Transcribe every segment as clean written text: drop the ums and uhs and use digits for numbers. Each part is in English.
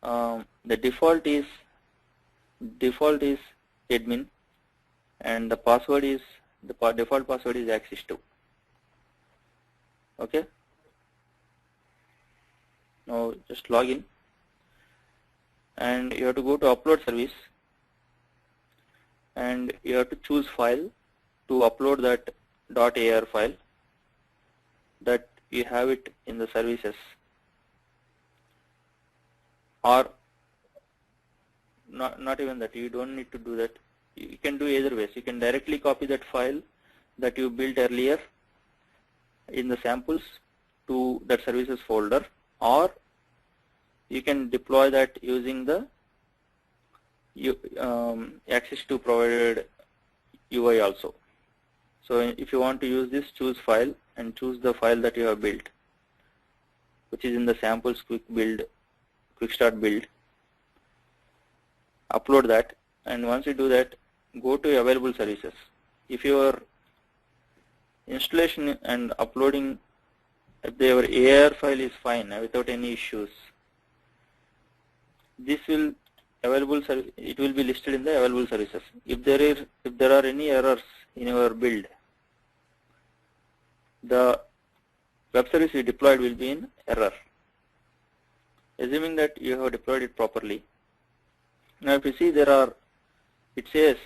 the default is admin, and the password is default password is access2. Okay. Now just log in, and you have to go to upload service, and you have to choose file to upload that .ar file that you have it in the services, or not even that. You don't need to do that. You can do either ways. You can directly copy that file that you built earlier in the samples to that services folder, or you can deploy that using the access2 provided UI also. So if you want to use this, choose file and choose the file that you have built, which is in the samples quick start build. Upload that, and once you do that, go to available services. If your installation and uploading, if your AR file is fine without any issues, this will it will be listed in the available services. If there are any errors in your build, the web service you deployed will be in error, assuming that you have deployed it properly. Now if you see, it says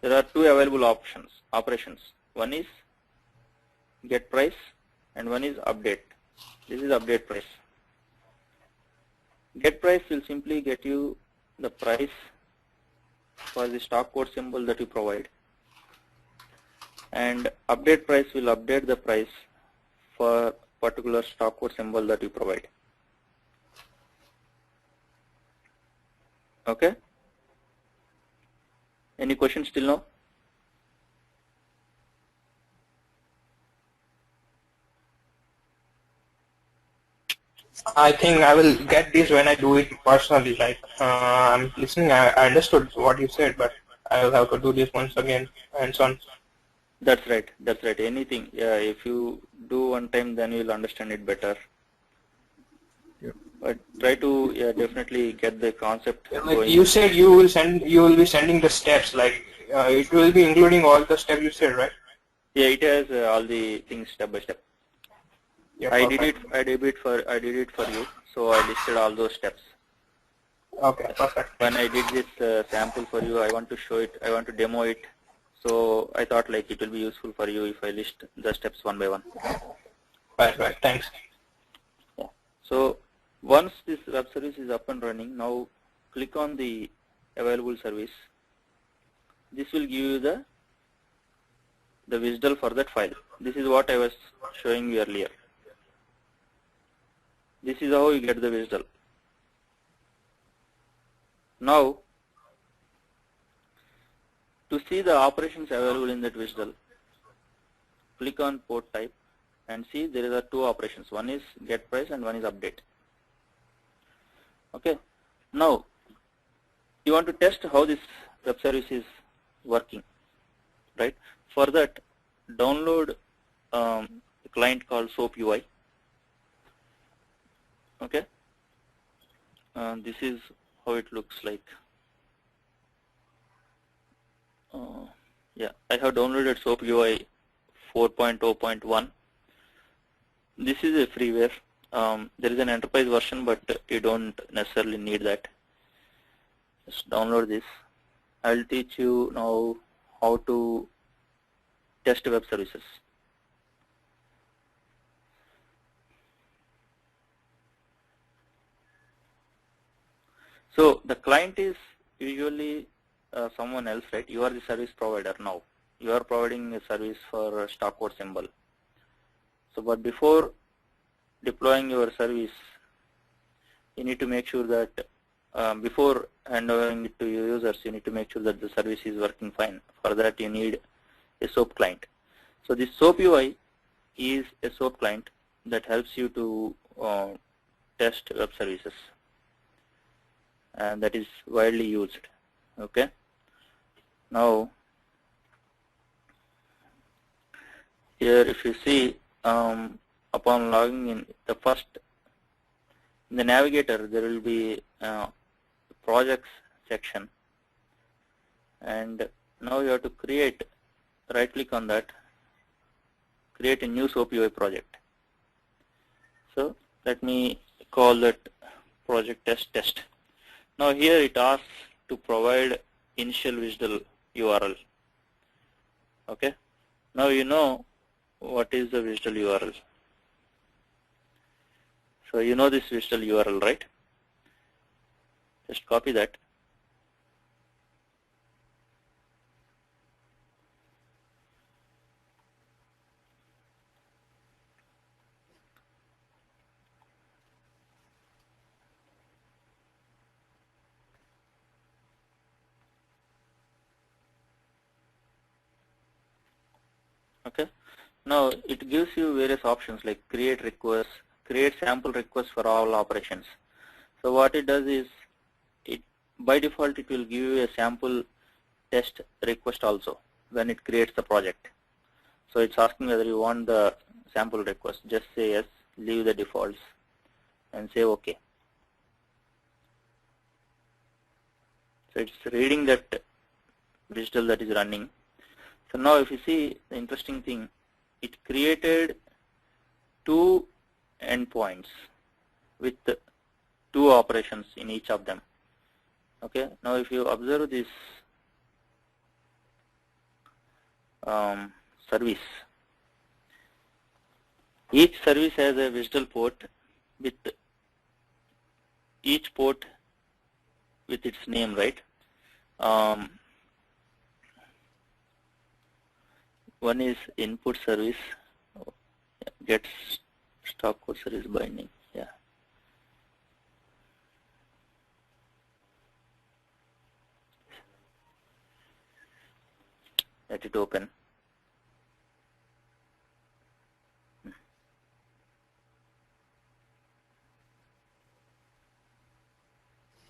there are two available operations. One is get price and one is update. This is update price. Get price will simply get you the price for the stock code symbol that you provide, and update price will update the price for particular stock code symbol that you provide. Okay. Any questions till now? I think I will get this when I do it personally. Like I'm listening, I understood what you said, but I will have to do this once again and so on. That's right. That's right. Anything, yeah. If you do one time, then you will understand it better. Yeah. But try to definitely get the concept. Like you said, you will be sending the steps. Like it will be including all the steps you said, right? Yeah, it has all the things step by step. Yeah, I did it for you, so I listed all those steps. Okay, perfect. When I did this sample for you, I want to show it, I want to demo it, so I thought like it will be useful for you if I list the steps one by one. Right, thanks. Yeah. So once this web service is up and running, now click on the available service. This will give you the visual for that file. This is what I was showing you earlier. This is how you get the visual. Now, to see the operations available in that visual, click on port type and see there are two operations. One is get price and one is update. Okay. Now, you want to test how this web service is working, right? For that, download a client called SOAP UI. Okay. This is how it looks like. Yeah, I have downloaded SOAP UI 4.0.1. This is a freeware. There is an enterprise version, but you don't necessarily need that. Just download this. I'll teach you now how to test web services. So the client is usually someone else, right? You are the service provider now. You are providing a service for a stock code symbol. So, but before deploying your service, you need to make sure that before handovering it to your users, you need to make sure that the service is working fine. For that, you need a SOAP client. So this SOAP UI is a SOAP client that helps you to test web services, and that is widely used. Okay. Now, here if you see, upon logging in, the first In the navigator, there will be projects section, and now you have to create, right click on that, create a new SOAP UI project. So let me call that project test. Now here it asks to provide initial visual URL. Okay, now you know what is the visual URL. So you know this visual URL, right? Just copy that. Okay. Now it gives you various options like create requests, create sample requests for all operations. So what it does is, it by default it will give you a sample test request also when it creates the project. So it's asking whether you want the sample request. Just say yes, leave the defaults, and say OK. So it's reading that visual that is running. So now if you see the interesting thing, it created 2 endpoints with 2 operations in each of them. Okay, now if you observe this service, each service has a visual port with each port with its name, right? One is input service, gets stock code service binding. Yeah. Let it open.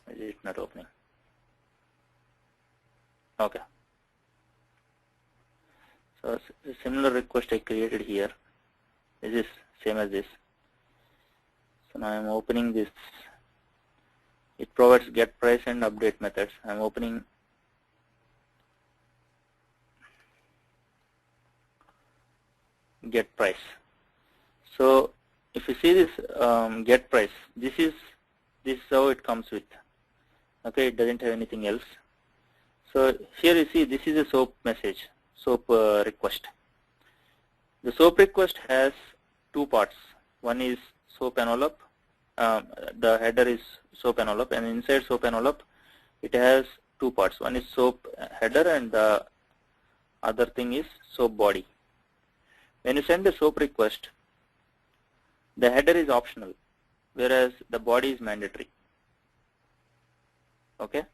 Is it not opening? Okay. So a similar request I created here. This is same as this. So now I'm opening this. It provides get price and update methods. I'm opening get price. So if you see this get price, this is how it comes with. Okay, it doesn't have anything else. So here you see this is a SOAP message, SOAP request. The SOAP request has 2 parts. One is SOAP envelope. The header is SOAP envelope, and inside SOAP envelope it has 2 parts. One is SOAP header, and the other thing is SOAP body. When you send a SOAP request, the header is optional, whereas the body is mandatory. Okay,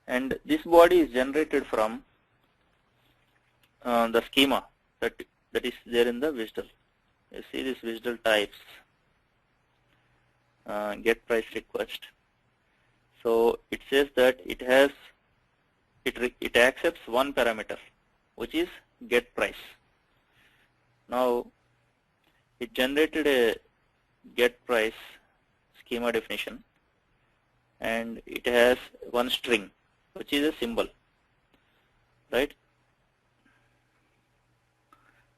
and this body is generated from the schema that is there in the visual. You see this visual types, get price request. So it says that it accepts one parameter, which is get price. Now it generated a get price schema definition, and it has one string, which is a symbol, right?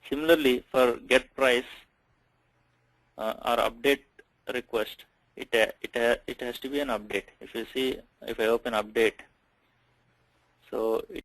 Similarly, for get price or update request, it has to be an update. If you see, if I open update, so it